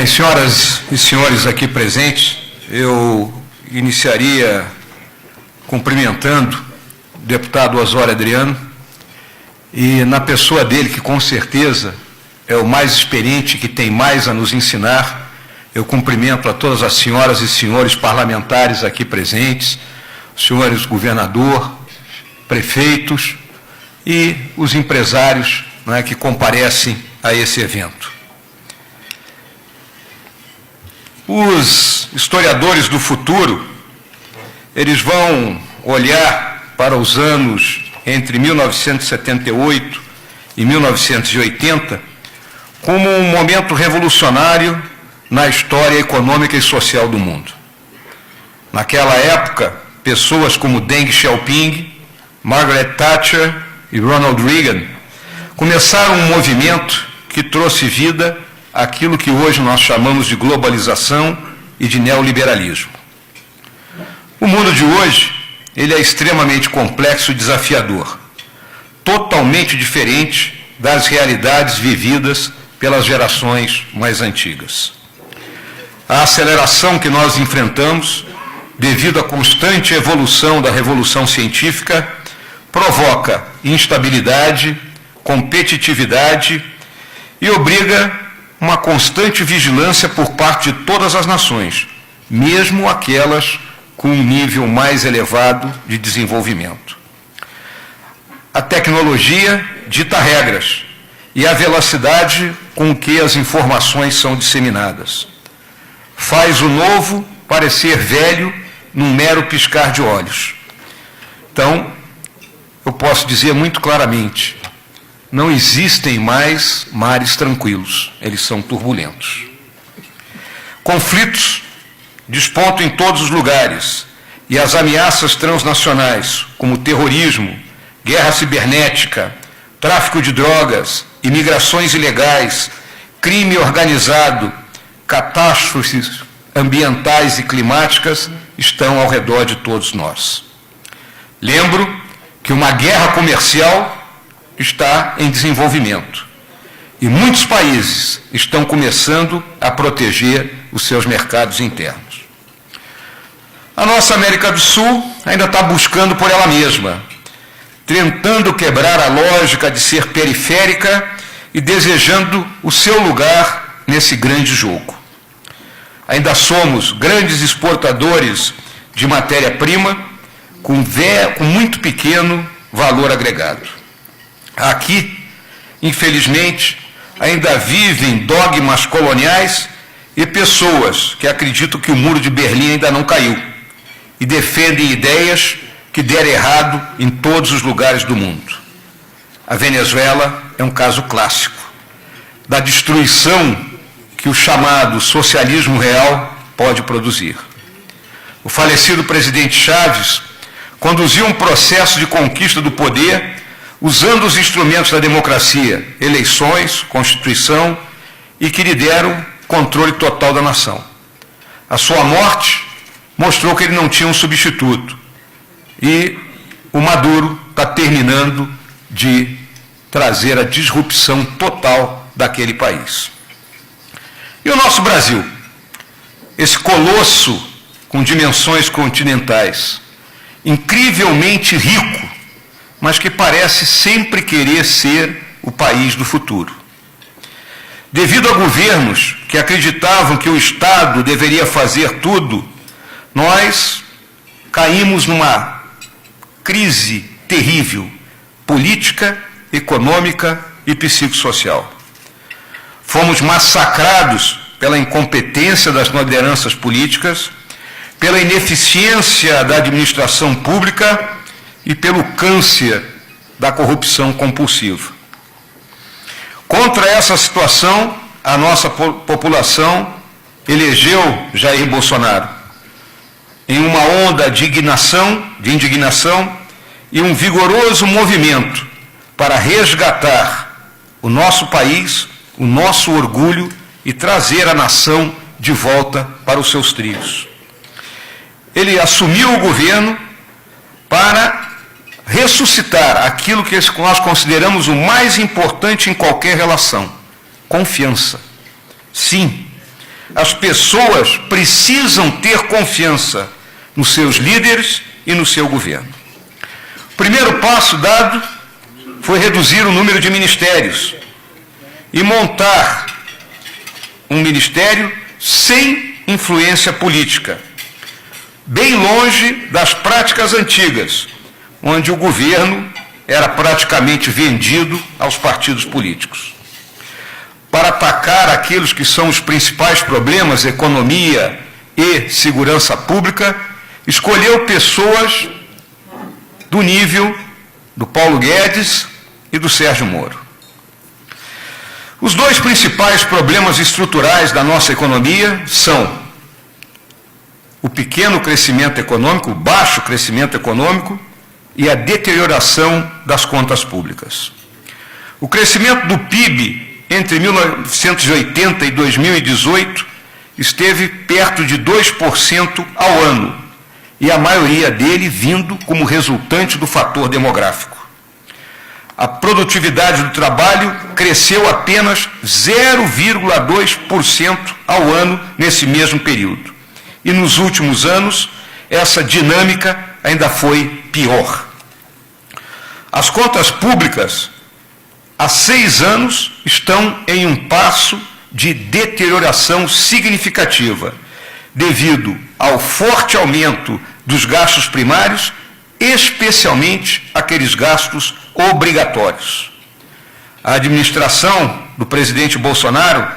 senhoras e senhores aqui presentes, eu iniciaria cumprimentando o deputado Osório Adriano e, na pessoa dele, que com certeza é o mais experiente, que tem mais a nos ensinar, eu cumprimento a todas as senhoras e senhores parlamentares aqui presentes, os senhores governador, prefeitos e os empresários, né, que comparecem a esse evento. Os historiadores do futuro, eles vão olhar para os anos entre 1978 e 1980 como um momento revolucionário na história econômica e social do mundo. Naquela época, pessoas como Deng Xiaoping, Margaret Thatcher e Ronald Reagan começaram um movimento que trouxe vida àquilo que hoje nós chamamos de globalização e de neoliberalismo. O mundo de hoje, ele é extremamente complexo e desafiador, totalmente diferente das realidades vividas pelas gerações mais antigas. A aceleração que nós enfrentamos, devido à constante evolução da revolução científica, provoca instabilidade, competitividade e obriga uma constante vigilância por parte de todas as nações, mesmo aquelas com um nível mais elevado de desenvolvimento. A tecnologia dita regras e a velocidade com que as informações são disseminadas. Faz o novo parecer velho num mero piscar de olhos. Então, eu posso dizer muito claramente, não existem mais mares tranquilos, eles são turbulentos. Conflitos despontam em todos os lugares e as ameaças transnacionais, como terrorismo, guerra cibernética, tráfico de drogas, imigrações ilegais, crime organizado, catástrofes ambientais e climáticas, estão ao redor de todos nós. Lembro que uma guerra comercial está em desenvolvimento e muitos países estão começando a proteger os seus mercados internos. A nossa América do Sul ainda está buscando por ela mesma, tentando quebrar a lógica de ser periférica e desejando o seu lugar nesse grande jogo. Ainda somos grandes exportadores de matéria-prima com muito pequeno valor agregado. Aqui, infelizmente, ainda vivem dogmas coloniais e pessoas que acreditam que o muro de Berlim ainda não caiu e defendem ideias que deram errado em todos os lugares do mundo. A Venezuela é um caso clássico da destruição que o chamado socialismo real pode produzir. O falecido presidente Chávez conduziu um processo de conquista do poder usando os instrumentos da democracia, eleições, Constituição, e que lhe deram controle total da nação. A sua morte mostrou que ele não tinha um substituto. E o Maduro está terminando de trazer a disrupção total daquele país. E o nosso Brasil, esse colosso com dimensões continentais, incrivelmente rico, mas que parece sempre querer ser o país do futuro. Devido a governos que acreditavam que o Estado deveria fazer tudo, nós caímos numa crise terrível, política, econômica e psicossocial. Fomos massacrados pela incompetência das lideranças políticas, pela ineficiência da administração pública e pelo câncer da corrupção compulsiva. Contra essa situação, a nossa população elegeu Jair Bolsonaro em uma onda de indignação e um vigoroso movimento para resgatar o nosso país, o nosso orgulho e trazer a nação de volta para os seus trilhos. Ele assumiu o governo para ressuscitar aquilo que nós consideramos o mais importante em qualquer relação: confiança. Sim, as pessoas precisam ter confiança nos seus líderes e no seu governo. O primeiro passo dado foi reduzir o número de ministérios e montar um ministério sem influência política, bem longe das práticas antigas, onde o governo era praticamente vendido aos partidos políticos. Para atacar aqueles que são os principais problemas, economia e segurança pública, escolheu pessoas do nível do Paulo Guedes e do Sérgio Moro. Os dois principais problemas estruturais da nossa economia são o pequeno crescimento econômico, o baixo crescimento econômico e a deterioração das contas públicas. O crescimento do PIB entre 1980 e 2018 esteve perto de 2% ao ano, e a maioria dele vindo como resultante do fator demográfico. A produtividade do trabalho cresceu apenas 0,2% ao ano nesse mesmo período. E nos últimos anos, essa dinâmica ainda foi pior. As contas públicas, há 6 anos, estão em um passo de deterioração significativa, devido ao forte aumento dos gastos primários, especialmente aqueles gastos obrigatórios. A administração do presidente Bolsonaro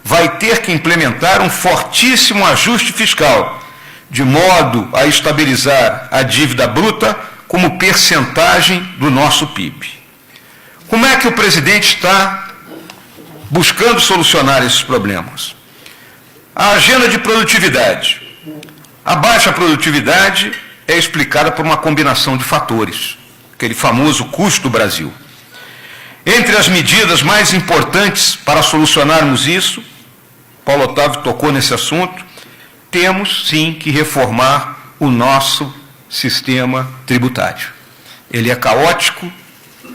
vai ter que implementar um fortíssimo ajuste fiscal, de modo a estabilizar a dívida bruta como percentagem do nosso PIB. Como é que o presidente está buscando solucionar esses problemas? A agenda de produtividade. A baixa produtividade é explicada por uma combinação de fatores, aquele famoso custo do Brasil. Entre as medidas mais importantes para solucionarmos isso, Paulo Otávio tocou nesse assunto, temos sim que reformar o nosso sistema tributário. Ele é caótico,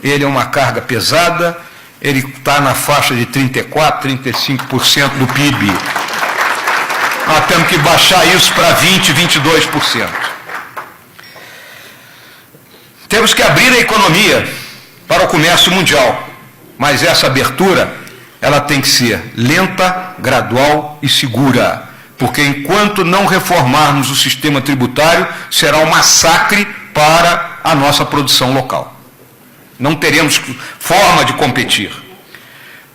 ele é uma carga pesada, ele está na faixa de 34%, 35% do PIB. Nós temos que baixar isso para 20%, 22%. Temos que abrir a economia para o comércio mundial, mas essa abertura, ela tem que ser lenta, gradual e segura, porque enquanto não reformarmos o sistema tributário, será um massacre para a nossa produção local. Não teremos forma de competir.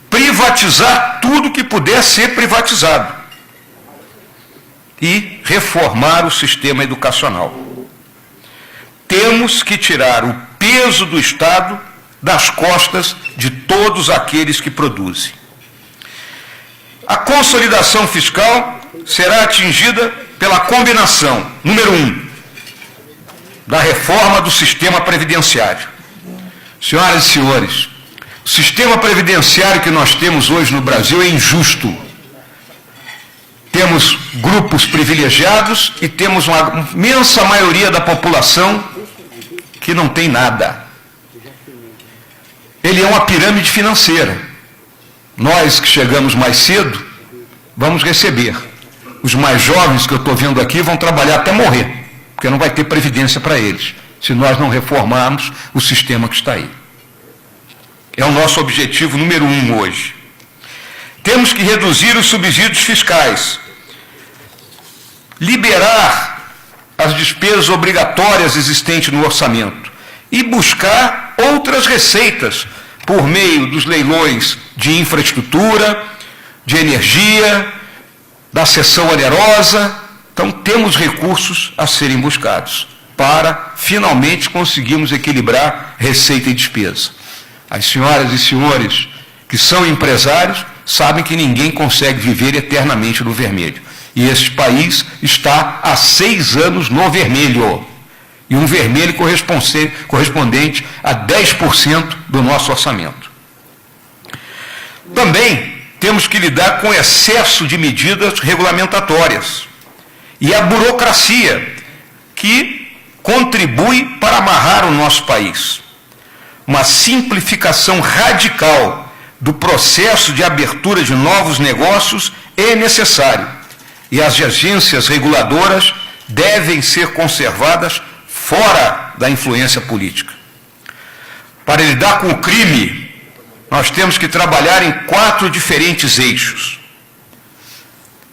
Privatizar tudo que puder ser privatizado e reformar o sistema educacional. Temos que tirar o peso do Estado das costas de todos aqueles que produzem. A consolidação fiscal será atingida pela combinação, número 1, da reforma do sistema previdenciário. Senhoras e senhores, o sistema previdenciário que nós temos hoje no Brasil é injusto. Temos grupos privilegiados e temos uma imensa maioria da população que não tem nada. Ele é uma pirâmide financeira. Nós que chegamos mais cedo, vamos receber. Os mais jovens que eu estou vendo aqui vão trabalhar até morrer, porque não vai ter previdência para eles, se nós não reformarmos o sistema que está aí. É o nosso objetivo número 1 hoje. Temos que reduzir os subsídios fiscais, liberar as despesas obrigatórias existentes no orçamento e buscar outras receitas por meio dos leilões de infraestrutura, de energia, da cessão onerosa. Então, temos recursos a serem buscados para finalmente conseguirmos equilibrar receita e despesa. As senhoras e senhores que são empresários sabem que ninguém consegue viver eternamente no vermelho. E este país está há 6 anos no vermelho. E um vermelho correspondente a 10% do nosso orçamento. Também temos que lidar com o excesso de medidas regulamentatórias e a burocracia que contribui para amarrar o nosso país. Uma simplificação radical do processo de abertura de novos negócios é necessário, e as agências reguladoras devem ser conservadas fora da influência política. Para lidar com o crime, nós temos que trabalhar em 4 diferentes eixos.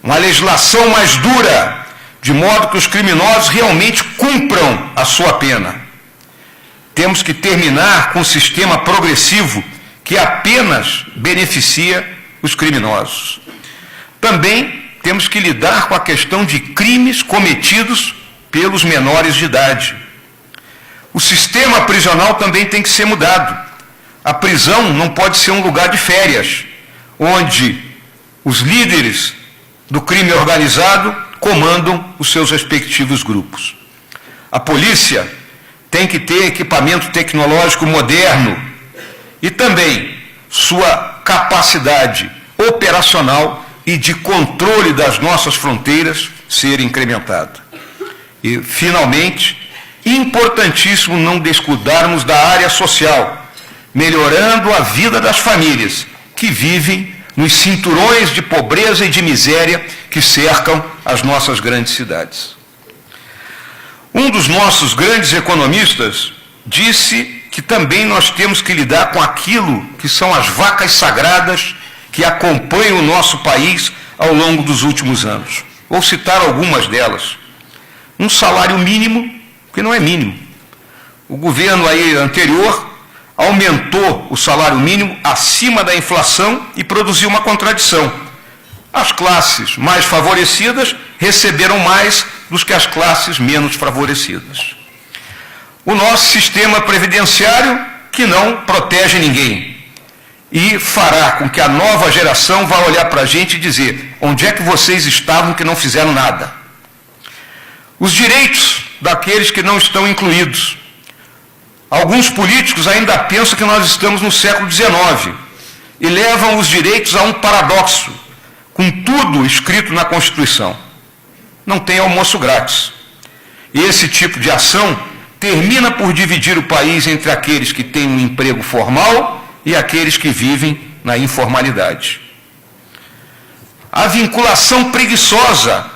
Uma legislação mais dura, de modo que os criminosos realmente cumpram a sua pena. Temos que terminar com um sistema progressivo que apenas beneficia os criminosos. Também temos que lidar com a questão de crimes cometidos pelos menores de idade. O sistema prisional também tem que ser mudado. A prisão não pode ser um lugar de férias, onde os líderes do crime organizado comandam os seus respectivos grupos. A polícia tem que ter equipamento tecnológico moderno e também sua capacidade operacional e de controle das nossas fronteiras ser incrementada. E, finalmente, importantíssimo não descuidarmos da área social, melhorando a vida das famílias que vivem nos cinturões de pobreza e de miséria que cercam as nossas grandes cidades. Um dos nossos grandes economistas disse que também nós temos que lidar com aquilo que são as vacas sagradas que acompanham o nosso país ao longo dos últimos anos. Vou citar algumas delas. Um salário mínimo, que não é mínimo. O governo aí anterior aumentou o salário mínimo acima da inflação e produziu uma contradição. As classes mais favorecidas receberam mais do que as classes menos favorecidas. O nosso sistema previdenciário, que não protege ninguém, e fará com que a nova geração vá olhar para a gente e dizer: onde é que vocês estavam que não fizeram nada? Os direitos daqueles que não estão incluídos. Alguns políticos ainda pensam que nós estamos no século XIX e levam os direitos a um paradoxo, com tudo escrito na Constituição. Não tem almoço grátis. E esse tipo de ação termina por dividir o país entre aqueles que têm um emprego formal e aqueles que vivem na informalidade. A vinculação preguiçosa,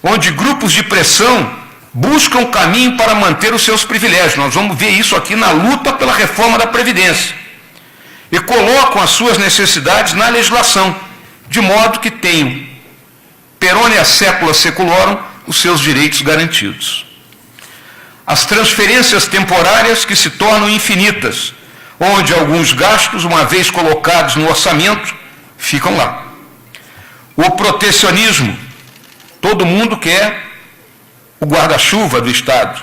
onde grupos de pressão buscam caminho para manter os seus privilégios. Nós vamos ver isso aqui na luta pela reforma da Previdência. E colocam as suas necessidades na legislação, de modo que tenham, perone secula seculorum, os seus direitos garantidos. As transferências temporárias que se tornam infinitas, onde alguns gastos, uma vez colocados no orçamento, ficam lá. O protecionismo, todo mundo quer o guarda-chuva do Estado.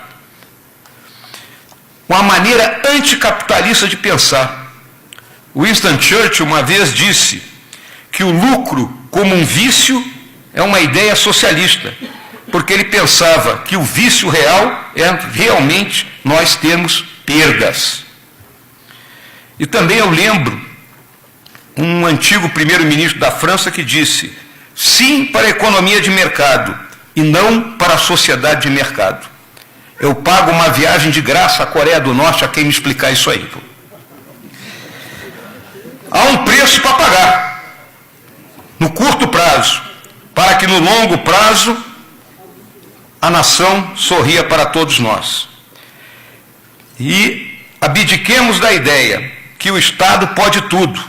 Uma maneira anticapitalista de pensar. Winston Churchill uma vez disse que o lucro como um vício é uma ideia socialista, porque ele pensava que o vício real é realmente nós termos perdas. E também eu lembro um antigo primeiro-ministro da França que disse: sim para a economia de mercado e não para a sociedade de mercado. Eu pago uma viagem de graça à Coreia do Norte a quem me explicar isso aí. Há um preço para pagar, no curto prazo, para que no longo prazo a nação sorria para todos nós. E abdiquemos da ideia que o Estado pode tudo.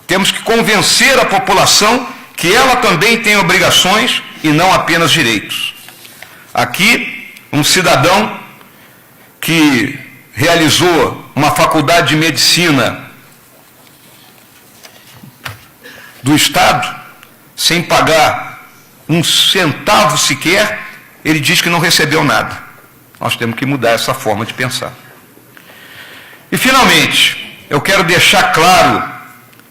Temos que convencer a população que ela também tem obrigações e não apenas direitos. Aqui, um cidadão que realizou uma faculdade de medicina do Estado, sem pagar um centavo sequer, ele diz que não recebeu nada. Nós temos que mudar essa forma de pensar. E, finalmente, eu quero deixar claro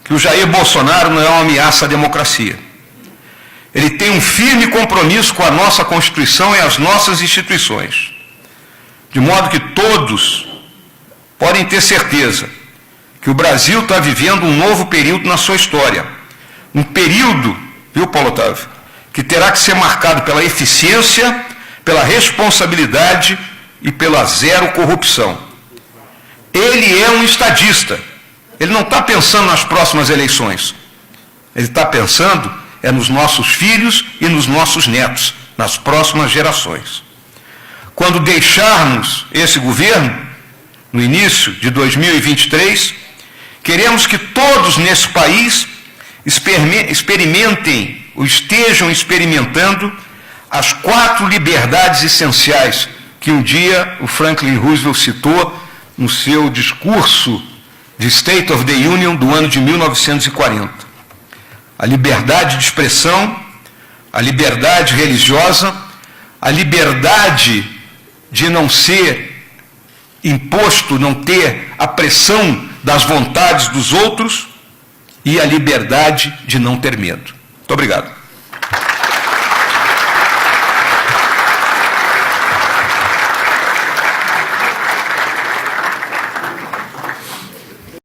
que o Jair Bolsonaro não é uma ameaça à democracia. Ele tem um firme compromisso com a nossa Constituição e as nossas instituições. De modo que todos podem ter certeza que o Brasil está vivendo um novo período na sua história. Um período, viu, Paulo Otávio, que terá que ser marcado pela eficiência, pela responsabilidade e pela zero corrupção. Ele é um estadista. Ele não está pensando nas próximas eleições. Ele está pensando é nos nossos filhos e nos nossos netos, nas próximas gerações. Quando deixarmos esse governo, no início de 2023, queremos que todos nesse país experimentem ou estejam experimentando as 4 liberdades essenciais que um dia o Franklin Roosevelt citou no seu discurso de State of the Union do ano de 1940. A liberdade de expressão, a liberdade religiosa, a liberdade de não ser imposto, não ter a pressão das vontades dos outros e a liberdade de não ter medo. Muito obrigado.